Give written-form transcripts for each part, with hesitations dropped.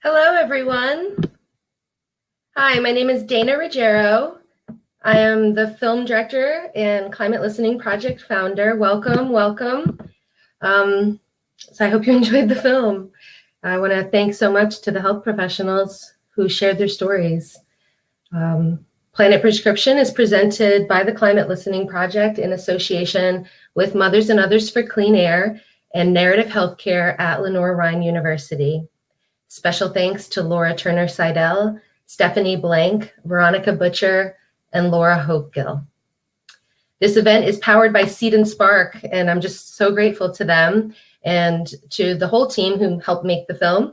Hello, everyone. Hi, my name is Dana Ruggiero. I am the film director and Climate Listening Project founder. Welcome, welcome. So I hope you enjoyed the film. I want to thank so much to the health professionals who shared their stories. Planet Prescription is presented by the Climate Listening Project in association with Mothers and Others for Clean Air and Narrative Healthcare at Lenoir-Rhyne University. Special thanks to Laura Turner Seidel, Stephanie Blank, Veronica Butcher, and Laura Hopegill. This event is powered by Seed&Spark, and I'm just so grateful to them and to the whole team who helped make the film,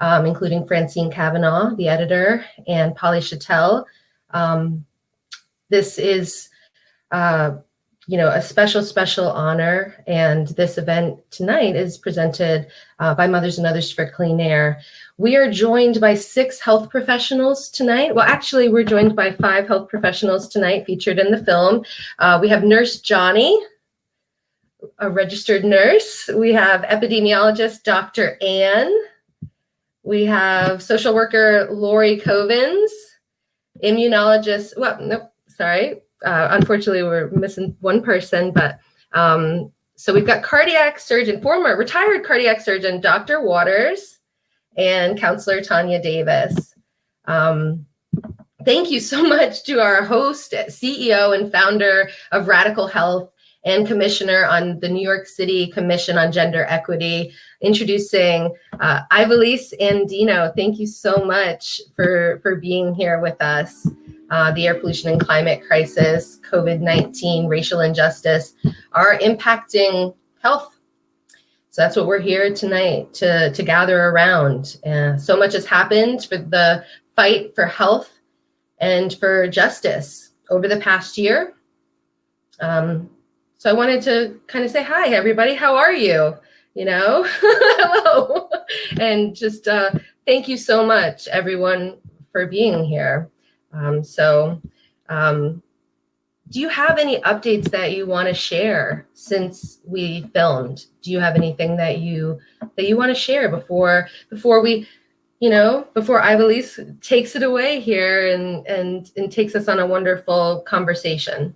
including Francine Cavanaugh, the editor, and Polly Chattel. This is a special honor, and this event tonight is presented by Mothers and Others for Clean Air. We are joined by 6 health professionals tonight. Well, actually, we're joined by 5 health professionals tonight featured in the film. We have Nurse Johnny, a registered nurse. We have epidemiologist Dr. Ann. We have social worker Lori Covens, immunologist, unfortunately, we're missing one person, but so we've got cardiac surgeon, former retired cardiac surgeon, Dr. Waters, and counselor Tanya Davis. Thank you so much to our host, CEO and founder of Radical Health and commissioner on the New York City Commission on Gender Equity, introducing Ivelisse Andino. Thank you so much for being here with us. The air pollution and climate crisis, COVID-19, racial injustice are impacting health. So that's what we're here tonight to gather around. So much has happened for the fight for health and for justice over the past year. So I wanted to kind of say, hi, everybody, how are you? Hello. And just thank you so much, everyone, for being here. Do you have any updates that you want to share since we filmed? Do you have anything that you want to share before we, before Ivelisse takes it away here and takes us on a wonderful conversation?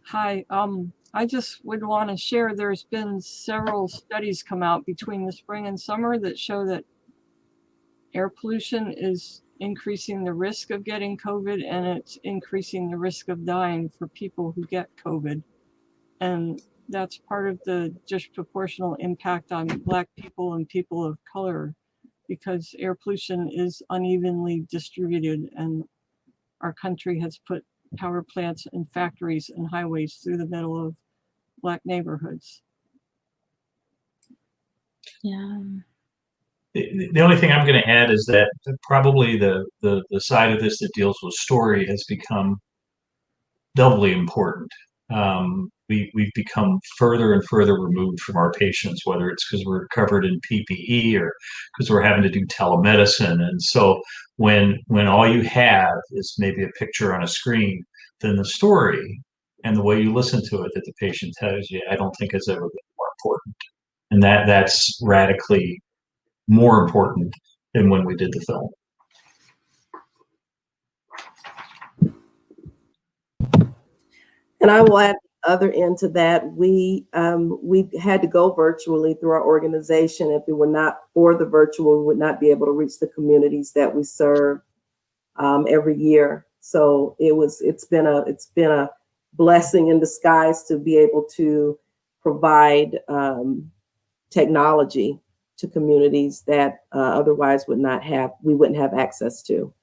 Hi, I just would want to share there's been several studies come out between the spring and summer that show that air pollution is increasing the risk of getting COVID, and it's increasing the risk of dying for people who get COVID. And that's part of the disproportional impact on Black people and people of color, because air pollution is unevenly distributed, and our country has put power plants and factories and highways through the middle of Black neighborhoods. Yeah. The only thing I'm going to add is that probably the side of this that deals with story has become doubly important. We've become further and further removed from our patients, whether it's because we're covered in PPE or because we're having to do telemedicine. And so when all you have is maybe a picture on a screen, then the story and the way you listen to it that the patient tells you, I don't think has ever been more important. And that's radically more important than when we did the film. And I will add the other end to that. We had to go virtually through our organization. If it were not for the virtual, we would not be able to reach the communities that we serve every year. So it's been a blessing in disguise to be able to provide technology to communities that otherwise we wouldn't have access to.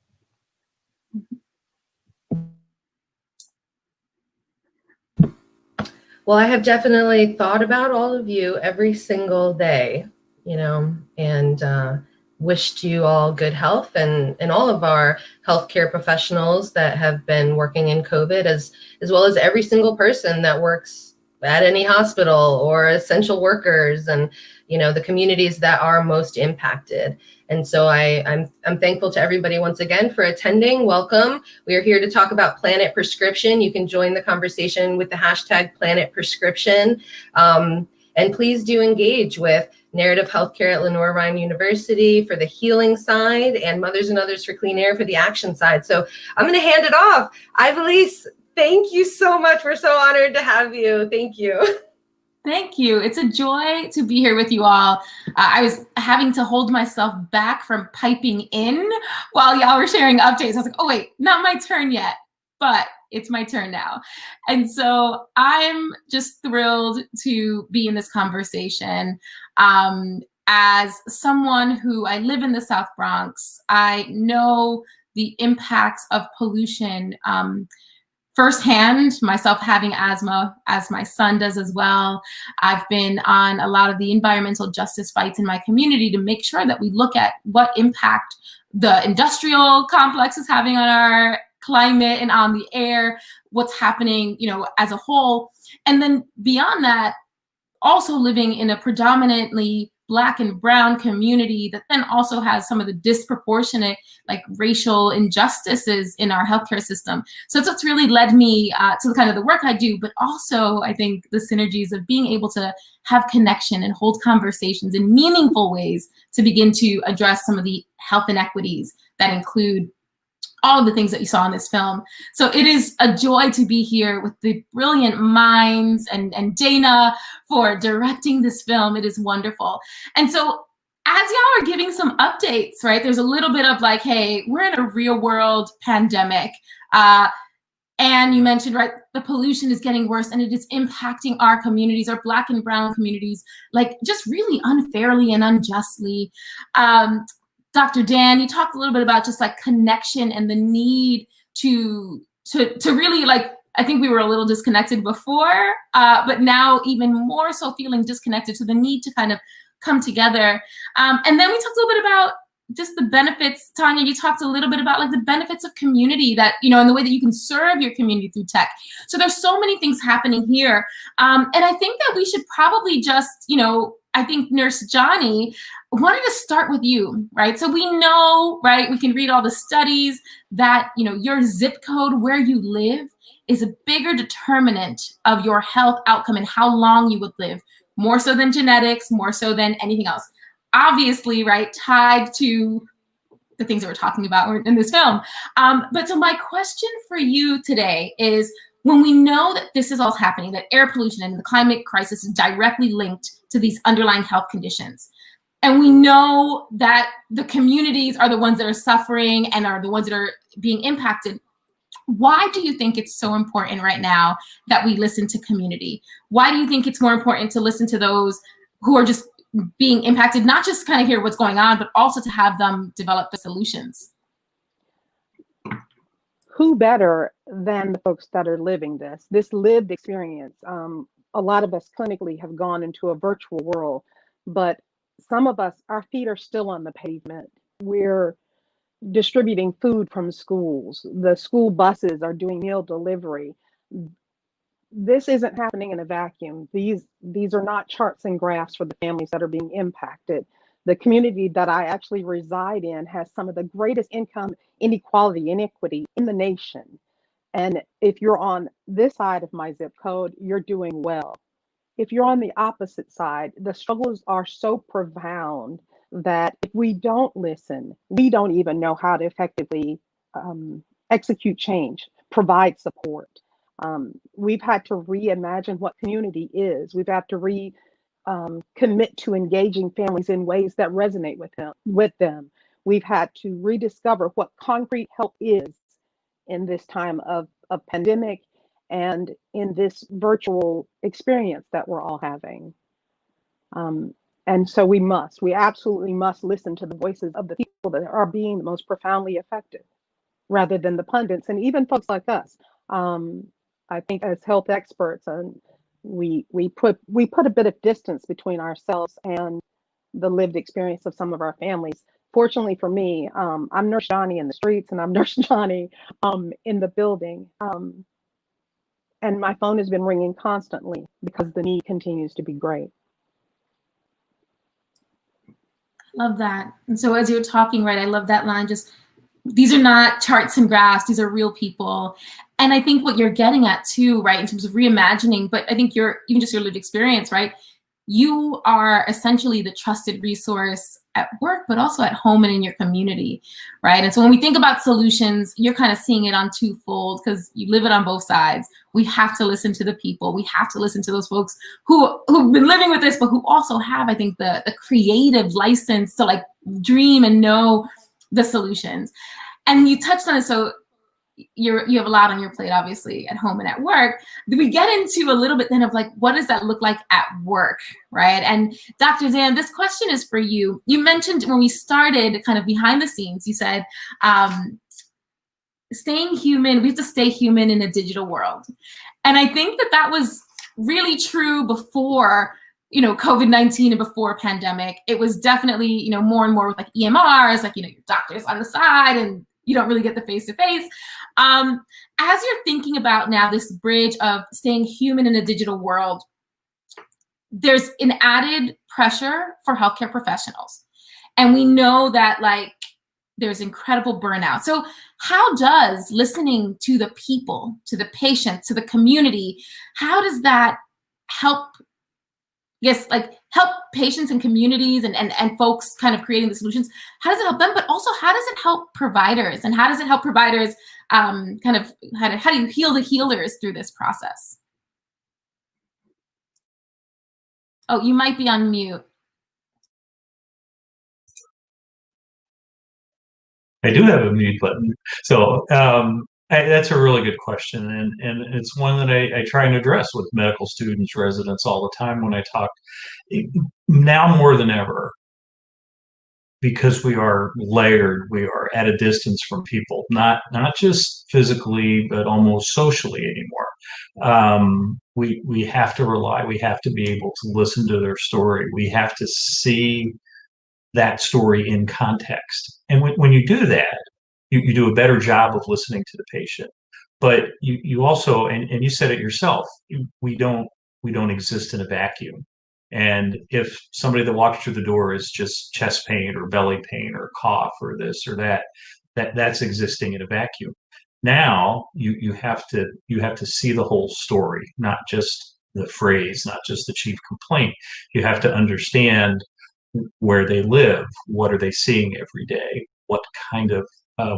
Well, I have definitely thought about all of you every single day, and wished you all good health, and all of our healthcare professionals that have been working in COVID, as well as every single person that works at any hospital, or essential workers, and the communities that are most impacted. And so I'm thankful to everybody once again for attending. Welcome. We are here to talk about Planet Prescription. You can join the conversation with the hashtag Planet Prescription. And please do engage with Narrative Healthcare at Lenoir-Rhyne University for the healing side, and Mothers and Others for Clean Air for the action side. So I'm going to hand it off. Ivelisse, thank you so much. We're so honored to have you. Thank you. Thank you. It's a joy to be here with you all. I was having to hold myself back from piping in while y'all were sharing updates. I was like, oh wait, not my turn yet, but it's my turn now. And so I'm just thrilled to be in this conversation. As someone who, I live in the South Bronx, I know the impacts of pollution firsthand, myself having asthma, as my son does as well. I've been on a lot of the environmental justice fights in my community to make sure that we look at what impact the industrial complex is having on our climate and on the air, what's happening, as a whole. And then beyond that, also living in a predominantly Black and brown community that then also has some of the disproportionate racial injustices in our healthcare system. So it's what's really led me to the kind of the work I do, but also I think the synergies of being able to have connection and hold conversations in meaningful ways to begin to address some of the health inequities that include all of the things that you saw in this film. So it is a joy to be here with the brilliant minds and Dana for directing this film. It is wonderful. And so as y'all are giving some updates, right, there's a little bit of hey, we're in a real world pandemic. And you mentioned, right, the pollution is getting worse and it is impacting our communities, our Black and brown communities, just really unfairly and unjustly. Dr. Dan, you talked a little bit about just connection and the need to really I think we were a little disconnected before, but now even more so feeling disconnected, to the need to kind of come together. And then we talked a little bit about just the benefits. Tanya, you talked a little bit about the benefits of community, that, and the way that you can serve your community through tech. So there's so many things happening here. And I think that we should probably just, I think Nurse Johnny wanted to start with you, right? So we know, right, we can read all the studies that, your zip code, where you live, is a bigger determinant of your health outcome and how long you would live, more so than genetics, more so than anything else. Obviously, right, tied to the things that we're talking about in this film. But so my question for you today is, when we know that this is all happening, that air pollution and the climate crisis is directly linked to these underlying health conditions, and we know that the communities are the ones that are suffering and are the ones that are being impacted, why do you think it's so important right now that we listen to community? Why do you think it's more important to listen to those who are just being impacted, not just kind of hear what's going on, but also to have them develop the solutions? Who better than the folks that are living this lived experience? A lot of us clinically have gone into a virtual world, but some of us, our feet are still on the pavement. We're distributing food from schools. The school buses are doing meal delivery. This isn't happening in a vacuum. These are not charts and graphs for the families that are being impacted. The community that I actually reside in has some of the greatest income inequality, inequity in the nation. And if you're on this side of my zip code, you're doing well. If you're on the opposite side, the struggles are so profound that if we don't listen, we don't even know how to effectively execute change, provide support. We've had to reimagine what community is. We've had to commit to engaging families in ways that resonate with them. We've had to rediscover what concrete help is in this time of pandemic and in this virtual experience that we're all having. And so we absolutely must listen to the voices of the people that are being the most profoundly affected, rather than the pundits and even folks like us. I think as health experts, we put a bit of distance between ourselves and the lived experience of some of our families. Fortunately for me, I'm Nurse Johnny in the streets and I'm Nurse Johnny in the building. And my phone has been ringing constantly because the need continues to be great. Love that. And so as you're talking, right, I love that line, just, these are not charts and graphs, these are real people. And I think what you're getting at too, right, in terms of reimagining, but I think you're, even just your lived experience, right, you are essentially the trusted resource at work, but also at home and in your community, right? And so when we think about solutions, you're kind of seeing it on twofold because you live it on both sides. We have to listen to the people. We have to listen to those folks who've been living with this, but who also have, I think, the creative license to like dream and know the solutions. And you touched on it, so you have a lot on your plate, obviously, at home and at work. We get into a little bit then of like, what does that look like at work, right? And Dr. Dan, this question is for you. You mentioned when we started kind of behind the scenes, you said, staying human, we have to stay human in a digital world. And I think that that was really true before, you know, COVID-19 and before pandemic. It was definitely, you know, more and more with like EMRs, like, you know, your doctors on the side and you don't really get the face-to-face. As you're thinking about now this bridge of staying human in a digital world, there's an added pressure for healthcare professionals. And we know that like there's incredible burnout. So how does listening to the people, to the patients, to the community, how does that help, yes, like help patients and communities and folks kind of creating the solutions? How does it help them? But also, how does it help providers? And how does it help providers how do you heal the healers through this process? Oh, you might be on mute. I do have a mute button. So that's a really good question. And it's one that I try and address with medical students, residents all the time when I talk. Now more than ever, because we are layered, we are at a distance from people, not just physically, but almost socially anymore. We have to rely, we have to be able to listen to their story. We have to see that story in context. And when you do that, you do a better job of listening to the patient. But you also, and you said it yourself, we don't exist in a vacuum. And if somebody that walks through the door is just chest pain or belly pain or cough or this or that's existing in a vacuum. Now you have to see the whole story, not just the phrase, not just the chief complaint. You have to understand where they live, what are they seeing every day, what kind of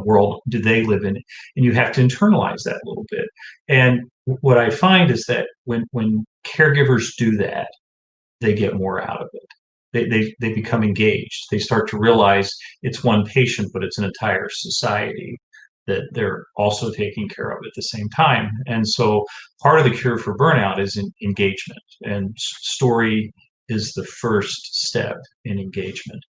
world do they live in, and you have to internalize that a little bit. And what I find is that when caregivers do that, they get more out of it. They become engaged. They start to realize it's one patient, but it's an entire society that they're also taking care of at the same time. And so part of the cure for burnout is engagement, and story is the first step in engagement.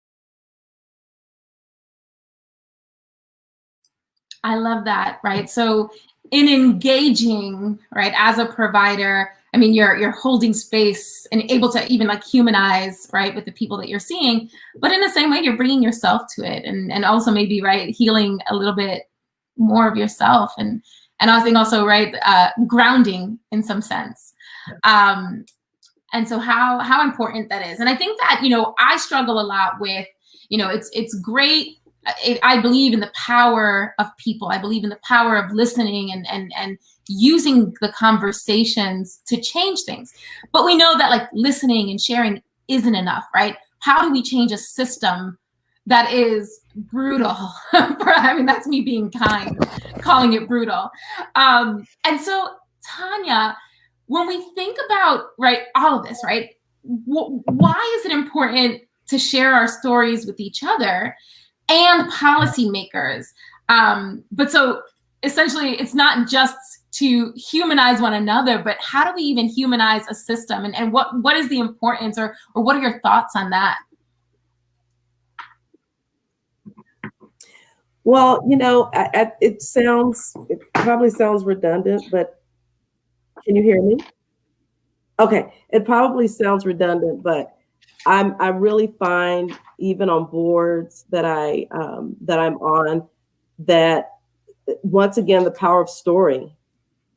I love that, right? So in engaging, right, as a provider, I mean, you're holding space and able to even like humanize, right, with the people that you're seeing, but in the same way, you're bringing yourself to it and also maybe, right, healing a little bit more of yourself and I think also, right, grounding in some sense. And so how important that is. And I think that, you know, I struggle a lot with, you know, it's great. I believe in the power of people. I believe in the power of listening and using the conversations to change things. But we know that like listening and sharing isn't enough, right? How do we change a system that is brutal? I mean, that's me being kind, calling it brutal. And so, Tanya, when we think about, right, all of this, right, why is it important to share our stories with each other and policymakers? But so essentially, it's not just to humanize one another, but how do we even humanize a system? And what is the importance or what are your thoughts on that? Well, you know, it probably sounds redundant, but can you hear me? Okay, it probably sounds redundant, but I really find even on boards that I'm on that once again the power of story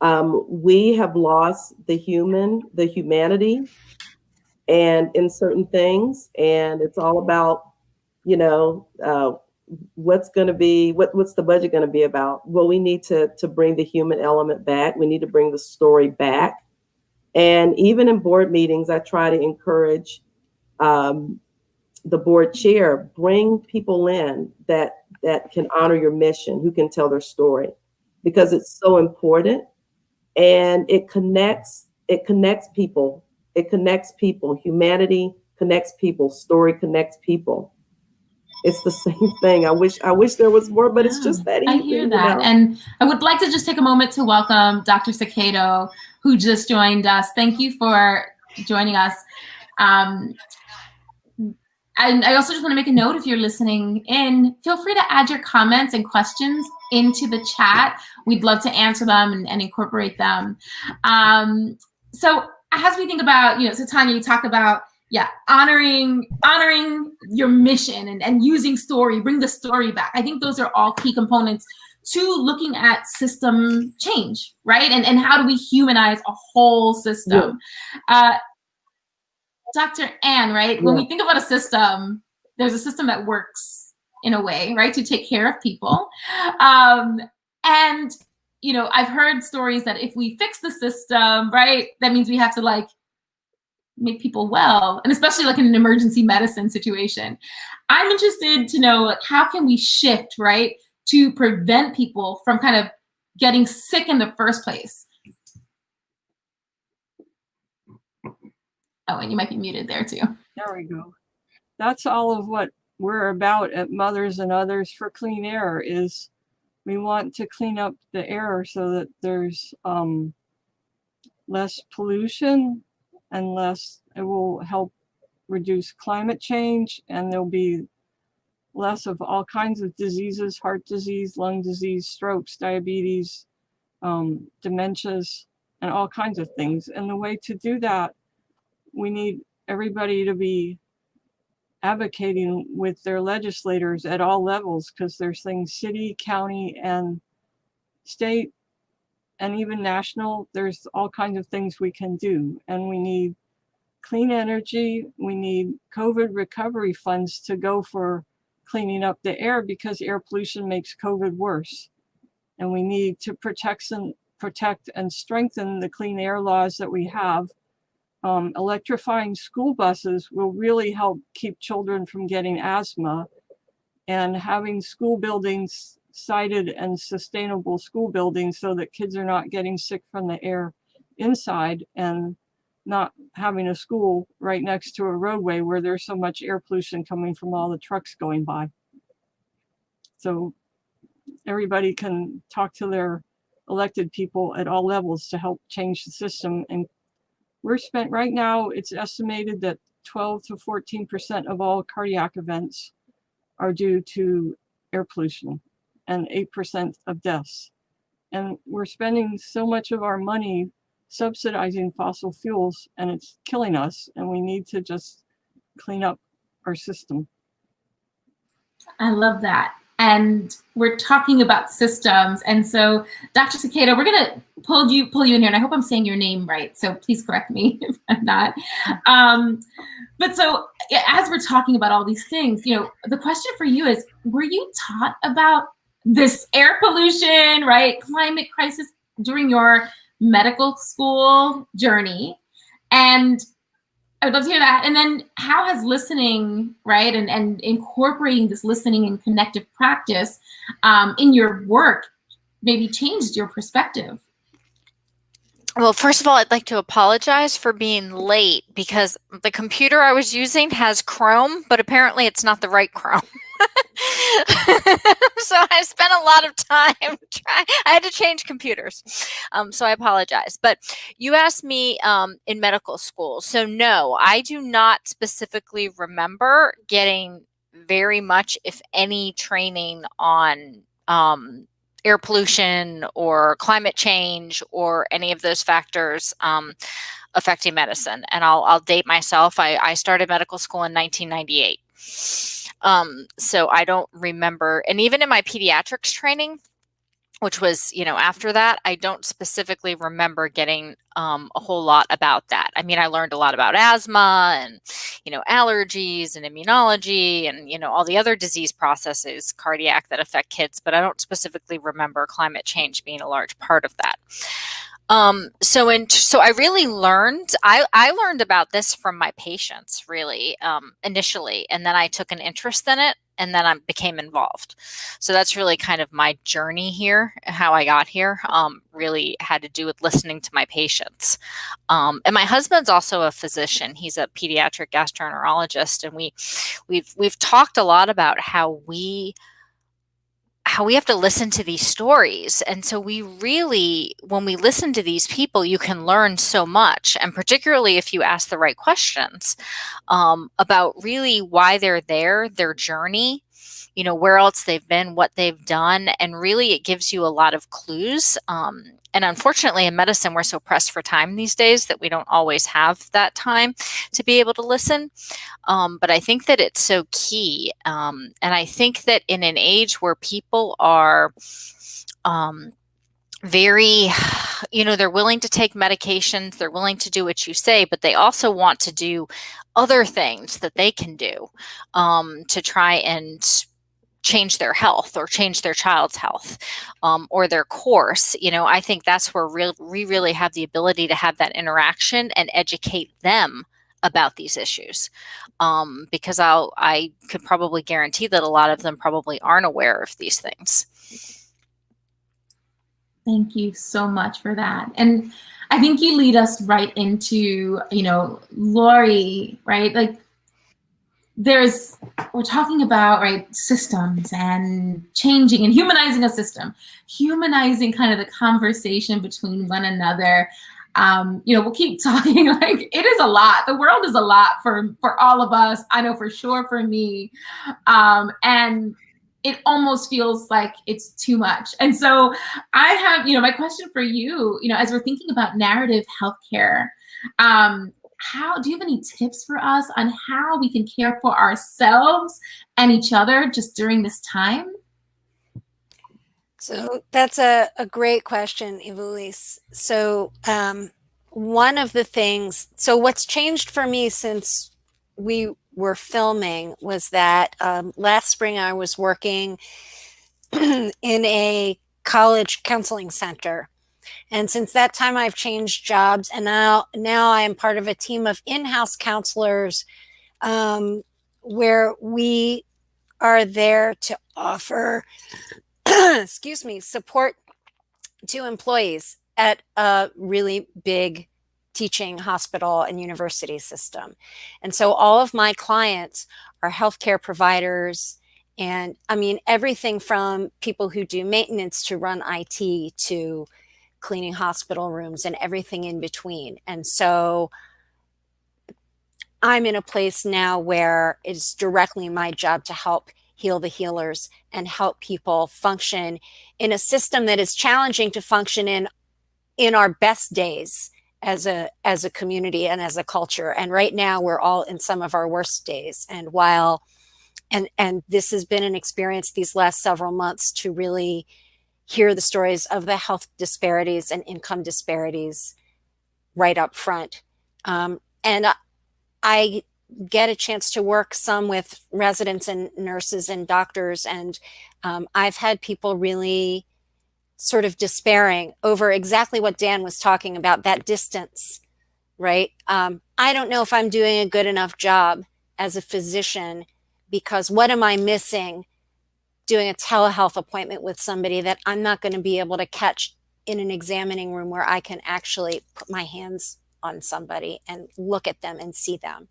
We have lost the humanity, and in certain things, and it's all about, what's going to be, what's the budget going to be about? Well, we need to bring the human element back. We need to bring the story back. And even in board meetings, I try to encourage the board chair, bring people in that can honor your mission, who can tell their story, because it's so important, and it connects people. It connects people. Humanity connects people. Story connects people. It's the same thing. I wish there was more, but it's just that easy. I hear that. And I would like to just take a moment to welcome Dr. Cicado, who just joined us. Thank you for joining us. And I also just want to make a note, if you're listening in, feel free to add your comments and questions into the chat. We'd love to answer them and incorporate them. So as we think about, so Tanya, you talk about, honoring your mission and using story, bring the story back. I think those are all key components to looking at system change, right? And how do we humanize a whole system? Yeah. Dr. Ann, right? When we think about a system, there's a system that works in a way, right, to take care of people. And, I've heard stories that if we fix the system, right, that means we have to make people well, and especially in an emergency medicine situation. I'm interested to know, how can we shift, right, to prevent people from kind of getting sick in the first place? Oh, and you might be muted there too. There we go. That's all of what we're about at Mothers and Others for Clean Air. Is we want to clean up the air so that there's less pollution and it will help reduce climate change, and there'll be less of all kinds of diseases, heart disease, lung disease, strokes, diabetes, dementias, and all kinds of things. And the way to do that, we need everybody to be advocating with their legislators at all levels, because there's things city, county, and state, and even national. There's all kinds of things we can do. And we need clean energy. We need COVID recovery funds to go for cleaning up the air, because air pollution makes COVID worse. And we need to protect and strengthen the clean air laws that we have. Electrifying school buses will really help keep children from getting asthma, and having school buildings sited and sustainable school buildings so that kids are not getting sick from the air inside, and not having a school right next to a roadway where there's so much air pollution coming from all the trucks going by. So everybody can talk to their elected people at all levels to help change the system. And right now, it's estimated that 12 to 14% of all cardiac events are due to air pollution, and 8% of deaths. And we're spending so much of our money subsidizing fossil fuels, and it's killing us, and we need to just clean up our system. I love that. And we're talking about systems. And so, Dr. Cicado, we're going to pull you in here, and I hope I'm saying your name right, so please correct me if I'm not. But so, as we're talking about all these things, the question for you is, were you taught about this air pollution, right, climate crisis during your medical school journey? And I would love to hear that. And then how has listening, right, and incorporating this listening and connective practice in your work maybe changed your perspective? Well, first of all, I'd like to apologize for being late, because the computer I was using has Chrome, but apparently it's not the right Chrome. So I spent a lot of time trying. I had to change computers. So I apologize. But you asked me in medical school. So no, I do not specifically remember getting very much, if any, training on air pollution or climate change or any of those factors affecting medicine. And I'll date myself. I started medical school in 1998. So I don't remember. And even in my pediatrics training, which was, after that, I don't specifically remember getting a whole lot about that. I mean, I learned a lot about asthma and, allergies and immunology and, all the other disease processes, cardiac, that affect kids, but I don't specifically remember climate change being a large part of that. So I really learned, I learned about this from my patients really, initially, and then I took an interest in it, and then I became involved. So that's really kind of my journey here, how I got here, really had to do with listening to my patients. And my husband's also a physician. He's a pediatric gastroenterologist, and we've talked a lot about how we have to listen to these stories. And so we really, when we listen to these people, you can learn so much. And particularly if you ask the right questions about really why they're there, their journey, where else they've been, what they've done. And really it gives you a lot of clues. And unfortunately in medicine, we're so pressed for time these days that we don't always have that time to be able to listen. But I think that it's so key. And I think that in an age where people are very, they're willing to take medications, they're willing to do what you say, but they also want to do other things that they can do to try and change their health or change their child's health or their course. I think that's where we really have the ability to have that interaction and educate them about these issues. Because I could probably guarantee that a lot of them probably aren't aware of these things. Thank you so much for that. And I think you lead us right into, Lori, right? Like we're talking about, right, systems and changing and humanizing a system, humanizing kind of the conversation between one another. We'll keep talking, like it is a lot. The world is a lot for all of us. I know for sure for me. And it almost feels like it's too much. And so I have, my question for you, as we're thinking about narrative healthcare, do you have any tips for us on how we can care for ourselves and each other just during this time? So that's a great question, Ivelisse. So one of the things, so what's changed for me since we were filming was that last spring I was working in a college counseling center. And since that time I've changed jobs, and now I am part of a team of in-house counselors where we are there to offer support to employees at a really big teaching hospital and university system. And so all of my clients are healthcare providers, and I mean, everything from people who do maintenance to run IT to cleaning hospital rooms and everything in between. And so I'm in a place now where it's directly my job to help heal the healers and help people function in a system that is challenging to function in our best days as a community and as a culture. And right now we're all in some of our worst days. And and this has been an experience these last several months to really hear the stories of the health disparities and income disparities right up front. And I get a chance to work some with residents and nurses and doctors. And I've had people really sort of despairing over exactly what Dan was talking about, that distance, right? I don't know if I'm doing a good enough job as a physician, because what am I missing doing a telehealth appointment with somebody that I'm not going to be able to catch in an examining room where I can actually put my hands on somebody and look at them and see them.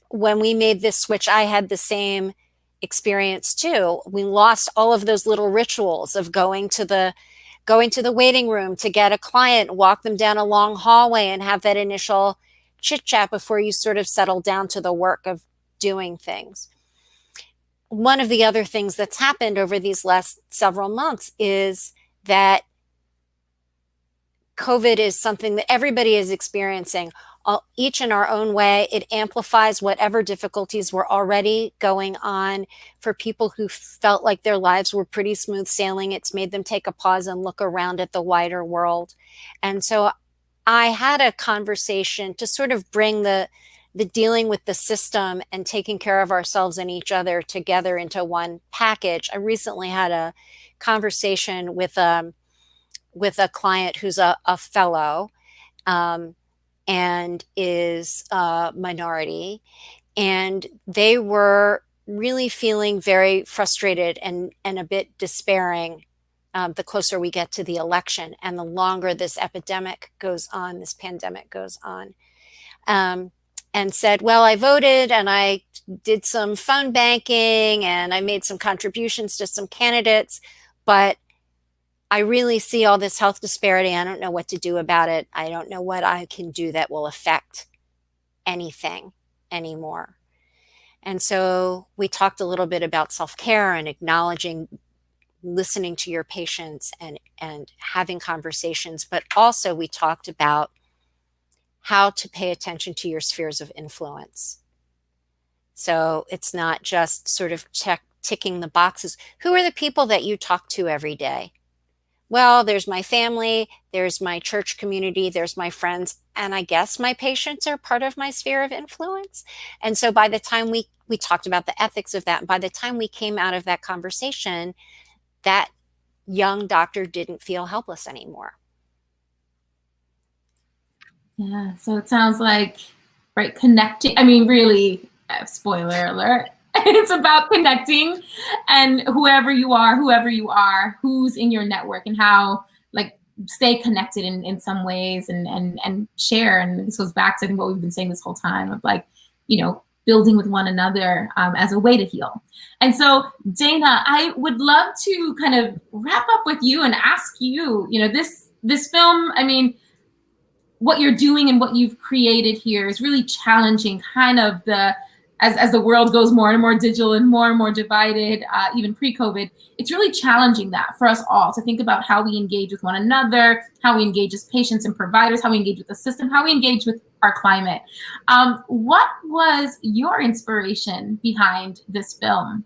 When we made this switch, I had the same experience too. We lost all of those little rituals of going to the waiting room to get a client, walk them down a long hallway and have that initial chit chat before you sort of settle down to the work of doing things. One of the other things that's happened over these last several months is that COVID is something that everybody is experiencing each in our own way. It amplifies whatever difficulties were already going on. For people who felt like their lives were pretty smooth sailing, it's made them take a pause and look around at the wider world. And so I had a conversation to sort of bring the dealing with the system and taking care of ourselves and each other together into one package. I recently had a conversation with a client who's a fellow, and is a minority, and they were really feeling very frustrated and a bit despairing the closer we get to the election and the longer this epidemic goes on, this pandemic goes on. And said, well, I voted and I did some phone banking and I made some contributions to some candidates, but I really see all this health disparity. I don't know what to do about it. I don't know what I can do that will affect anything anymore. And so we talked a little bit about self-care and acknowledging, listening to your patients and having conversations, but also we talked about how to pay attention to your spheres of influence. So it's not just sort of ticking the boxes. Who are the people that you talk to every day? Well, there's my family, there's my church community, there's my friends, and I guess my patients are part of my sphere of influence. And so by the time we talked about the ethics of that, and by the time we came out of that conversation, that young doctor didn't feel helpless anymore. Yeah, so it sounds like, right, connecting. I mean, really, spoiler alert, it's about connecting, and whoever you are, who's in your network, and how, like, stay connected in some ways and share. And this goes back to, I think, what we've been saying this whole time of, like, you know, building with one another as a way to heal. And so, Dana, I would love to kind of wrap up with you and ask you, you know, this film, I mean, what you're doing and what you've created here is really challenging kind of as the world goes more and more digital and more divided, even pre-COVID, it's really challenging that for us all to think about how we engage with one another, how we engage as patients and providers, how we engage with the system, how we engage with our climate. What was your inspiration behind this film?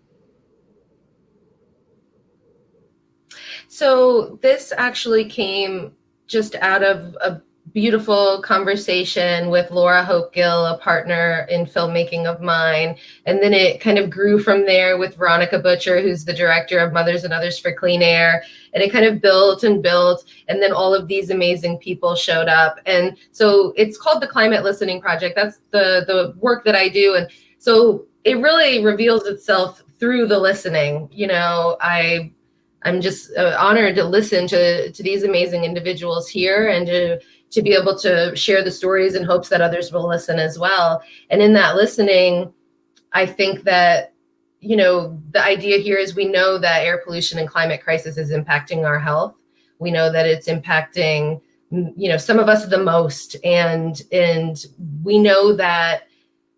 So this actually came just out of a beautiful conversation with Laura Hope-Gill, a partner in filmmaking of mine. And then it kind of grew from there with Veronica Butcher, who's the director of Mothers and Others for Clean Air. And it kind of built and built. And then all of these amazing people showed up. And so it's called the Climate Listening Project. That's the work that I do. And so it really reveals itself through the listening. You know, I'm just honored to listen to these amazing individuals here and to be able to share the stories in hopes that others will listen as well. And in that listening, I think that, you know, the idea here is we know that air pollution and climate crisis is impacting our health. We know that it's impacting, you know, some of us the most. And we know that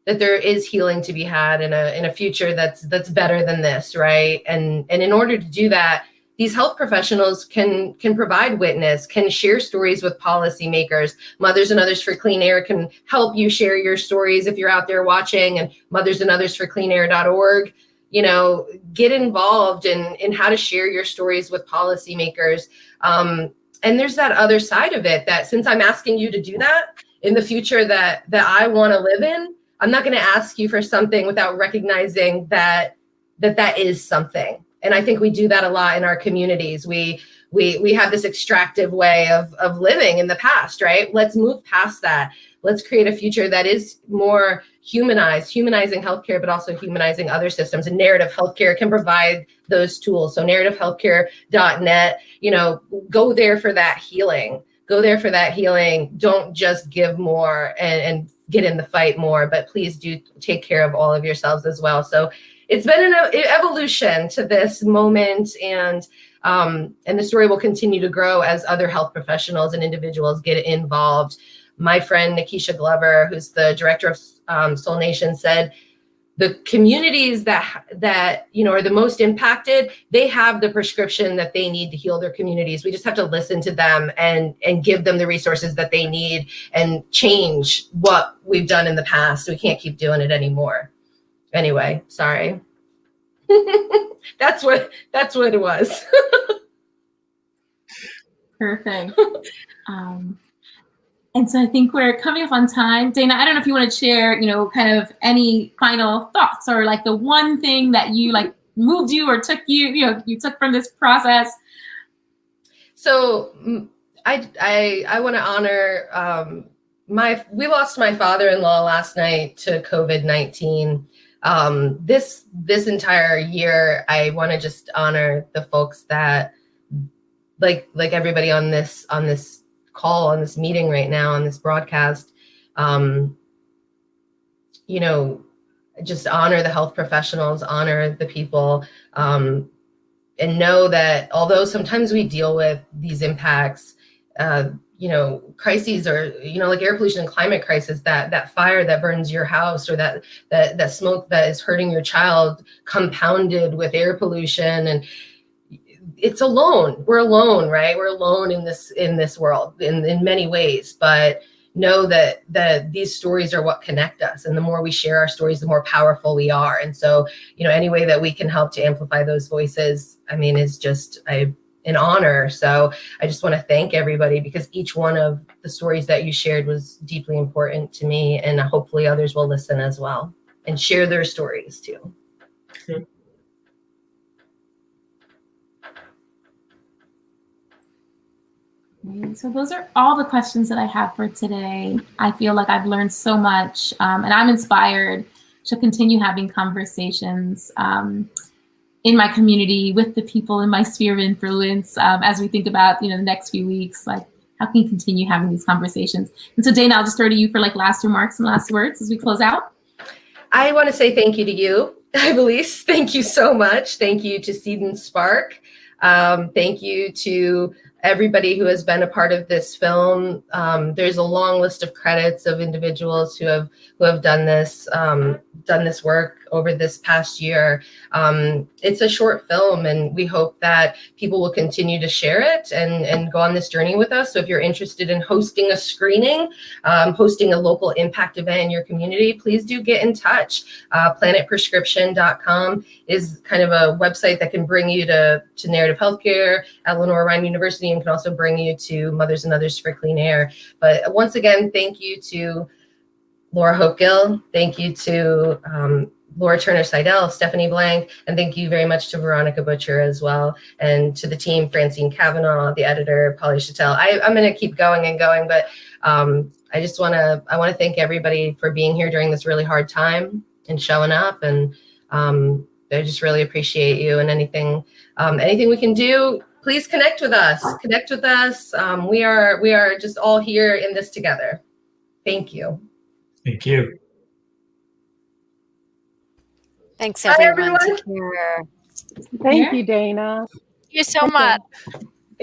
there is healing to be had in a future that's better than this, right? And in order to do that, these health professionals can provide witness, can share stories with policymakers. Mothers and Others for Clean Air can help you share your stories if you're out there watching, and mothersandOthersforCleanAir.org. You know, get involved in how to share your stories with policymakers. And there's that other side of it, that since I'm asking you to do that in the future that I want to live in, I'm not going to ask you for something without recognizing that is something. And I think we do that a lot in our communities. We have this extractive way of living in the past, right? Let's move past that. Let's create a future that is more humanizing healthcare, but also humanizing other systems. And narrative healthcare can provide those tools. So narrativehealthcare.net, you know, go there for that healing. Go there for that healing. Don't just give more and get in the fight more, but please do take care of all of yourselves as well. So it's been an evolution to this moment, and the story will continue to grow as other health professionals and individuals get involved. My friend Nikisha Glover, who's the director of Soul Nation, said, the communities that you know are the most impacted, they have the prescription that they need to heal their communities. We just have to listen to them and give them the resources that they need and change what we've done in the past. We can't keep doing it anymore. Anyway, sorry. That's what it was. Perfect. And so I think we're coming up on time. Dana, I don't know if you want to share, you know, kind of any final thoughts or like the one thing that you like moved you or took you took from this process. So I want to honor we lost my father-in-law last night to COVID-19. This entire year, I want to just honor the folks that like everybody on this call, on this meeting right now, on this broadcast, you know, just honor the health professionals, honor the people, and know that although sometimes we deal with these impacts, you know, crises, or, you know, like air pollution and climate crisis, that fire that burns your house, or that smoke that is hurting your child, compounded with air pollution, and it's alone. We're alone, right? We're alone in this world in many ways, but know that these stories are what connect us. And the more we share our stories, the more powerful we are. And so, you know, any way that we can help to amplify those voices, I mean, is just an honor. So I just want to thank everybody, because each one of the stories that you shared was deeply important to me, and hopefully others will listen as well and share their stories too. So those are all the questions that I have for today. I feel like I've learned so much, and I'm inspired to continue having conversations in my community with the people in my sphere of influence as we think about, you know, the next few weeks, like how can we continue having these conversations? And so Dana, I'll just throw to you for like last remarks and last words as we close out. I want to say thank you to you, Ivelisse. Thank you so much. Thank you to Seed&Spark. Thank you to everybody who has been a part of this film. There's a long list of credits of individuals who have done this work over this past year. It's a short film, and we hope that people will continue to share it and go on this journey with us. So if you're interested in hosting a screening, hosting a local impact event in your community, please do get in touch. Planetprescription.com is kind of a website that can bring you to Narrative Healthcare at Lenore Ryan University, and can also bring you to Mothers and Others for Clean Air. But once again, thank you to Laura Hope-Gill. Thank you to Laura Turner-Seidel, Stephanie Blank, and thank you very much to Veronica Butcher as well, and to the team, Francine Kavanaugh, the editor, Polly Chattel. I'm going to keep going and going, but I want to thank everybody for being here during this really hard time and showing up, and I just really appreciate you, and anything we can do, please connect with us. We are just all here in this together. Thank you. Thank you. Thanks, Bye, everyone. everyone. Take care. Thank you, Dana. Thank you so much.